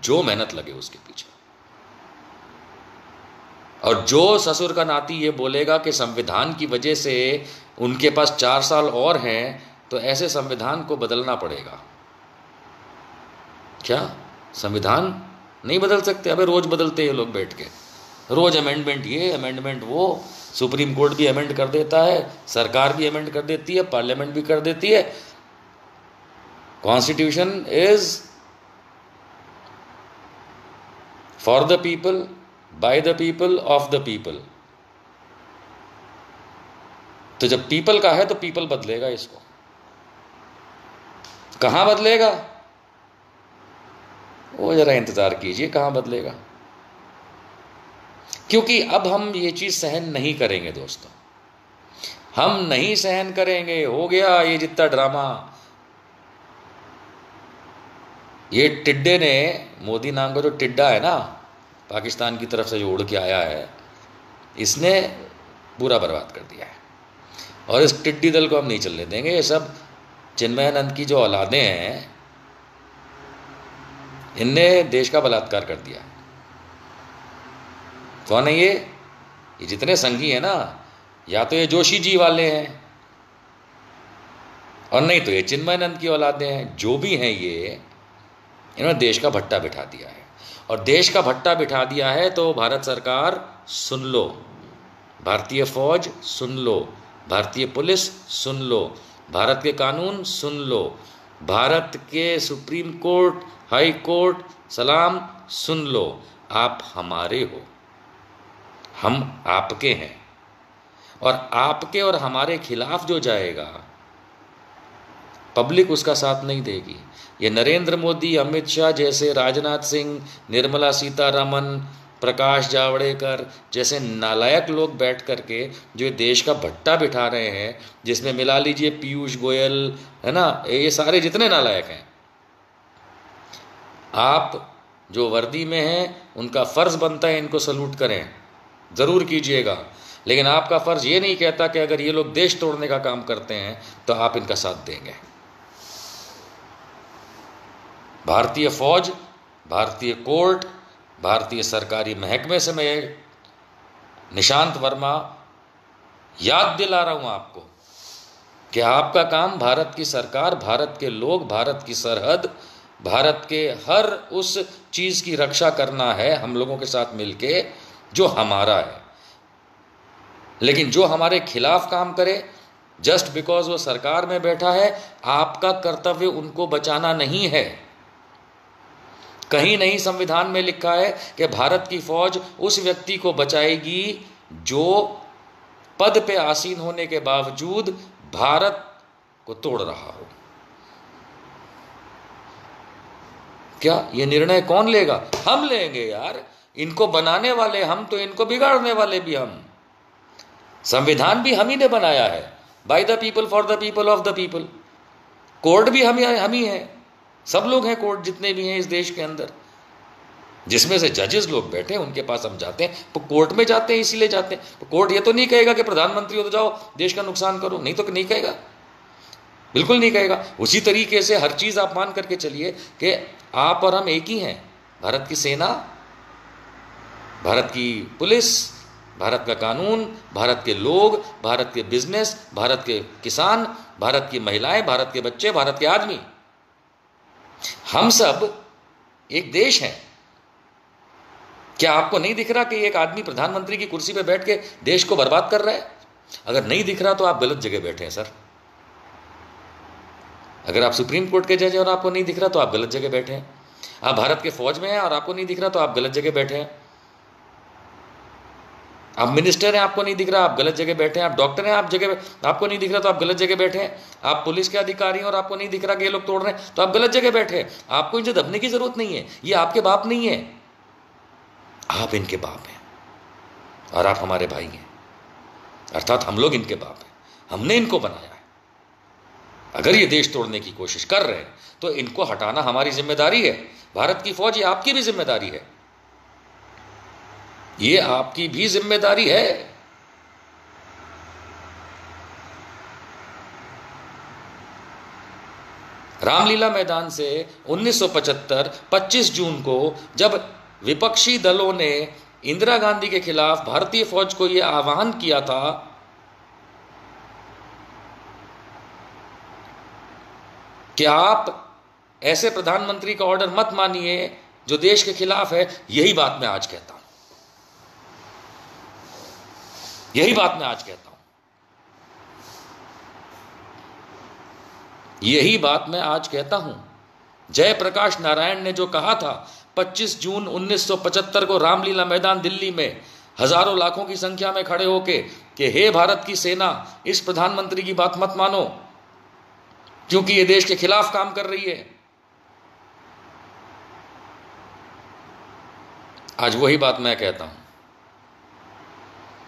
जो मेहनत लगे उसके पीछे। और जो ससुर का नाती ये बोलेगा कि संविधान की वजह से उनके पास 4 साल और हैं, तो ऐसे संविधान को बदलना पड़ेगा। क्या संविधान नहीं बदल सकते? अबे रोज बदलते हैं लोग बैठ के, रोज अमेंडमेंट ये अमेंडमेंट वो। सुप्रीम कोर्ट भी अमेंड कर देता है, सरकार भी अमेंड कर देती है, पार्लियामेंट भी कर देती है। Constitution is for the people, by the people, of the people. तो जब पीपल का है तो पीपल बदलेगा इसको। कहां बदलेगा वो जरा इंतजार कीजिए, कहां बदलेगा। क्योंकि अब हम ये चीज सहन नहीं करेंगे दोस्तों, हम नहीं सहन करेंगे। हो गया ये जितना ड्रामा। ये टिड्डे ने, मोदी नाम का जो टिड्डा है ना, पाकिस्तान की तरफ से जो उड़ के आया है, इसने पूरा बर्बाद कर दिया है। और इस टिड्डी दल को हम नहीं चलने देंगे। ये सब चिन्मयानंद की जो औलादें हैं, इनने देश का बलात्कार कर दिया। कौन है ये जितने संघी हैं ना, या तो ये जोशी जी वाले हैं और नहीं तो ये चिन्मयानंद की औलादें हैं। जो भी हैं ये, इन्होंने देश का भट्टा बिठा दिया है। और देश का भट्टा बिठा दिया है तो भारत सरकार सुन लो, भारतीय फौज सुन लो, भारतीय पुलिस सुन लो, भारत के कानून सुन लो, भारत के सुप्रीम कोर्ट, हाई कोर्ट, सलाम सुन लो। आप हमारे हो, हम आपके हैं। और आपके और हमारे खिलाफ जो जाएगा, पब्लिक उसका साथ नहीं देगी। ये नरेंद्र मोदी, अमित शाह जैसे, राजनाथ सिंह, निर्मला सीतारमन, प्रकाश जावड़ेकर जैसे नालायक लोग बैठ करके जो देश का भट्टा बिठा रहे हैं, जिसमें मिला लीजिए पीयूष गोयल, है ना, ये सारे जितने नालायक हैं, आप जो वर्दी में हैं उनका फ़र्ज़ बनता है इनको सल्यूट करें, ज़रूर कीजिएगा। लेकिन आपका फ़र्ज़ ये नहीं कहता कि अगर ये लोग देश तोड़ने का काम करते हैं तो आप इनका साथ देंगे। भारतीय फौज, भारतीय कोर्ट, भारतीय सरकारी महकमे से मैं निशांत वर्मा याद दिला रहा हूं आपको कि आपका काम भारत की सरकार, भारत के लोग, भारत की सरहद, भारत के हर उस चीज़ की रक्षा करना है हम लोगों के साथ मिलके जो हमारा है। लेकिन जो हमारे खिलाफ काम करे जस्ट बिकॉज वो सरकार में बैठा है, आपका कर्तव्य उनको बचाना नहीं है। कहीं नहीं संविधान में लिखा है कि भारत की फौज उस व्यक्ति को बचाएगी जो पद पे आसीन होने के बावजूद भारत को तोड़ रहा हो। क्या ये निर्णय कौन लेगा? हम लेंगे यार। इनको बनाने वाले हम तो इनको बिगाड़ने वाले भी हम। संविधान भी हम ही ने बनाया है, by the people, for the people, of the people. Court भी हम ही है, सब लोग हैं कोर्ट जितने भी हैं इस देश के अंदर, जिसमें से जजेस लोग बैठे हैं उनके पास हम जाते हैं। तो कोर्ट में जाते हैं इसीलिए जाते हैं। तो कोर्ट ये तो नहीं कहेगा कि प्रधानमंत्री हो तो जाओ देश का नुकसान करो, नहीं तो नहीं कहेगा, बिल्कुल नहीं कहेगा। उसी तरीके से हर चीज़ आप मान करके चलिए कि आप और हम एक ही हैं। भारत की सेना, भारत की पुलिस, भारत का कानून, भारत के लोग, भारत के बिजनेस, भारत के किसान, भारत की महिलाएं, भारत के बच्चे, भारत के आदमी, हम सब एक देश हैं। क्या आपको नहीं दिख रहा कि एक आदमी प्रधानमंत्री की कुर्सी पे बैठ के देश को बर्बाद कर रहा है? अगर नहीं दिख रहा तो आप गलत जगह बैठे हैं सर। अगर आप सुप्रीम कोर्ट के जज हैं और आपको नहीं दिख रहा तो आप गलत जगह बैठे हैं। आप भारत के फौज में हैं और आपको नहीं दिख रहा तो आप गलत जगह बैठे हैं। आप मिनिस्टर हैं, आपको नहीं दिख रहा, आप गलत जगह बैठे हैं। आप डॉक्टर हैं, आप जगह आपको नहीं दिख रहा तो आप गलत जगह बैठे हैं। आप पुलिस के अधिकारी हैं और आपको नहीं दिख रहा कि ये लोग तोड़ रहे हैं तो आप गलत जगह बैठे हैं। आपको इनसे दबने की जरूरत नहीं है, ये आपके बाप नहीं है, आप इनके बाप हैं और आप हमारे भाई हैं, अर्थात हम लोग इनके बाप हैं, हमने इनको बनाया है। अगर ये देश तोड़ने की कोशिश कर रहे हैं तो इनको हटाना हमारी जिम्मेदारी है। भारत की फौज, ये आपकी भी जिम्मेदारी है, ये आपकी भी जिम्मेदारी है। रामलीला मैदान से 1975 25 जून को जब विपक्षी दलों ने इंदिरा गांधी के खिलाफ भारतीय फौज को यह आह्वान किया था कि आप ऐसे प्रधानमंत्री का ऑर्डर मत मानिए जो देश के खिलाफ है, यही बात मैं आज कहता हूं, यही बात मैं आज कहता हूं, यही बात मैं आज कहता हूं। जयप्रकाश नारायण ने जो कहा था 25 जून 1975 को रामलीला मैदान दिल्ली में हजारों लाखों की संख्या में खड़े होके कि हे भारत की सेना, इस प्रधानमंत्री की बात मत मानो क्योंकि ये देश के खिलाफ काम कर रही है। आज वही बात मैं कहता हूं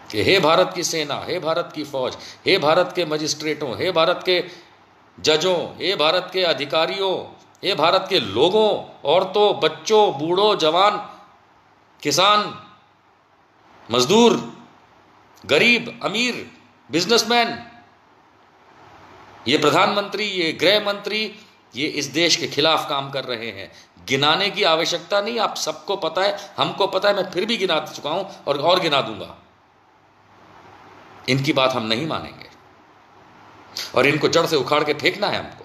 कि हे भारत की सेना, हे भारत की फौज, हे भारत के मजिस्ट्रेटों, हे भारत के जजों, हे भारत के अधिकारियों, हे भारत के लोगों, औरतों, बच्चों, बूढ़ों, जवान, किसान, मजदूर, गरीब, अमीर, बिजनेसमैन, ये प्रधानमंत्री, ये गृह मंत्री, ये इस देश के खिलाफ काम कर रहे हैं। गिनाने की आवश्यकता नहीं, आप सबको पता है, हमको पता है, मैं फिर भी गिना चुका हूं और गिना दूंगा। इनकी बात हम नहीं मानेंगे और इनको जड़ से उखाड़ के फेंकना है हमको।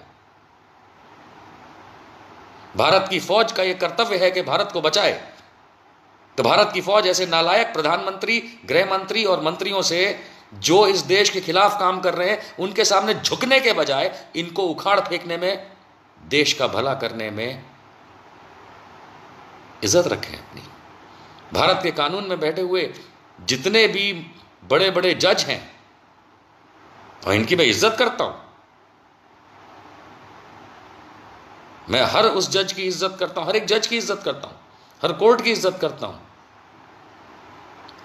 भारत की फौज का यह कर्तव्य है कि भारत को बचाए, तो भारत की फौज ऐसे नालायक प्रधानमंत्री, गृह मंत्री और मंत्रियों से जो इस देश के खिलाफ काम कर रहे हैं उनके सामने झुकने के बजाय इनको उखाड़ फेंकने में, देश का भला करने में इज्जत रखें अपनी। भारत के कानून में बैठे हुए जितने भी बड़े बड़े जज हैं और इनकी मैं इज्जत करता हूं, मैं हर उस जज की इज्जत करता हूं, हर एक जज की इज्जत करता हूं, हर कोर्ट की इज्जत करता हूं,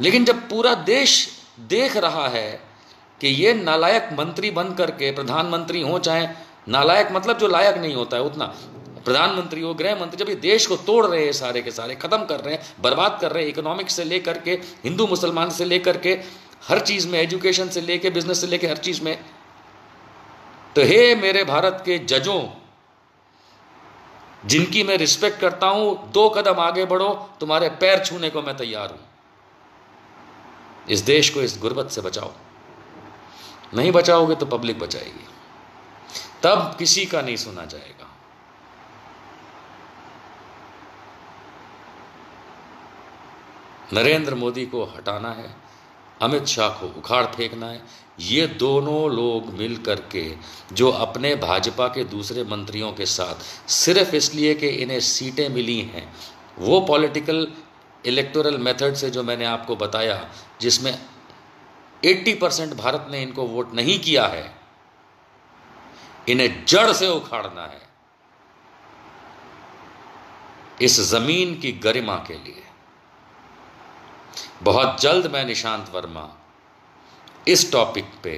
लेकिन जब पूरा देश देख रहा है कि ये नालायक मंत्री बन करके प्रधानमंत्री हो, चाहे नालायक मतलब जो लायक नहीं होता है उतना, प्रधानमंत्री हो, गृह मंत्री, जब ये देश को तोड़ रहे हैं, सारे के सारे खत्म कर रहे हैं, बर्बाद कर रहे हैं, इकोनॉमिक्स से लेकर के हिंदू मुसलमान से लेकर के हर चीज में, एजुकेशन से लेकर बिजनेस से लेकर हर चीज में, तो हे मेरे भारत के जजों जिनकी मैं रिस्पेक्ट करता हूं, 2 कदम आगे बढ़ो, तुम्हारे पैर छूने को मैं तैयार हूं। इस देश को इस गुर्बत से बचाओ, नहीं बचाओगे तो पब्लिक बचाएगी, तब किसी का नहीं सुना जाएगा। नरेंद्र मोदी को हटाना है, अमित शाह को उखाड़ फेंकना है। ये दोनों लोग मिल करके जो अपने भाजपा के दूसरे मंत्रियों के साथ सिर्फ इसलिए कि इन्हें सीटें मिली हैं, वो पॉलिटिकल इलेक्टोरल मेथड से जो मैंने आपको बताया, जिसमें 80% भारत ने इनको वोट नहीं किया है, इन्हें जड़ से उखाड़ना है इस जमीन की गरिमा के लिए। बहुत जल्द मैं निशांत वर्मा इस टॉपिक पे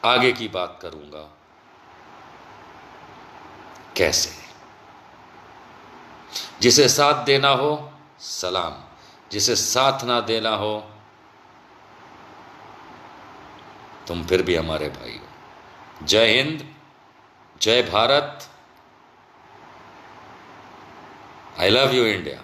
आगे की बात करूंगा, कैसे जिसे साथ देना हो सलाम, जिसे साथ ना देना हो तुम फिर भी हमारे भाई हो। जय हिंद, जय Bharat, I love you India.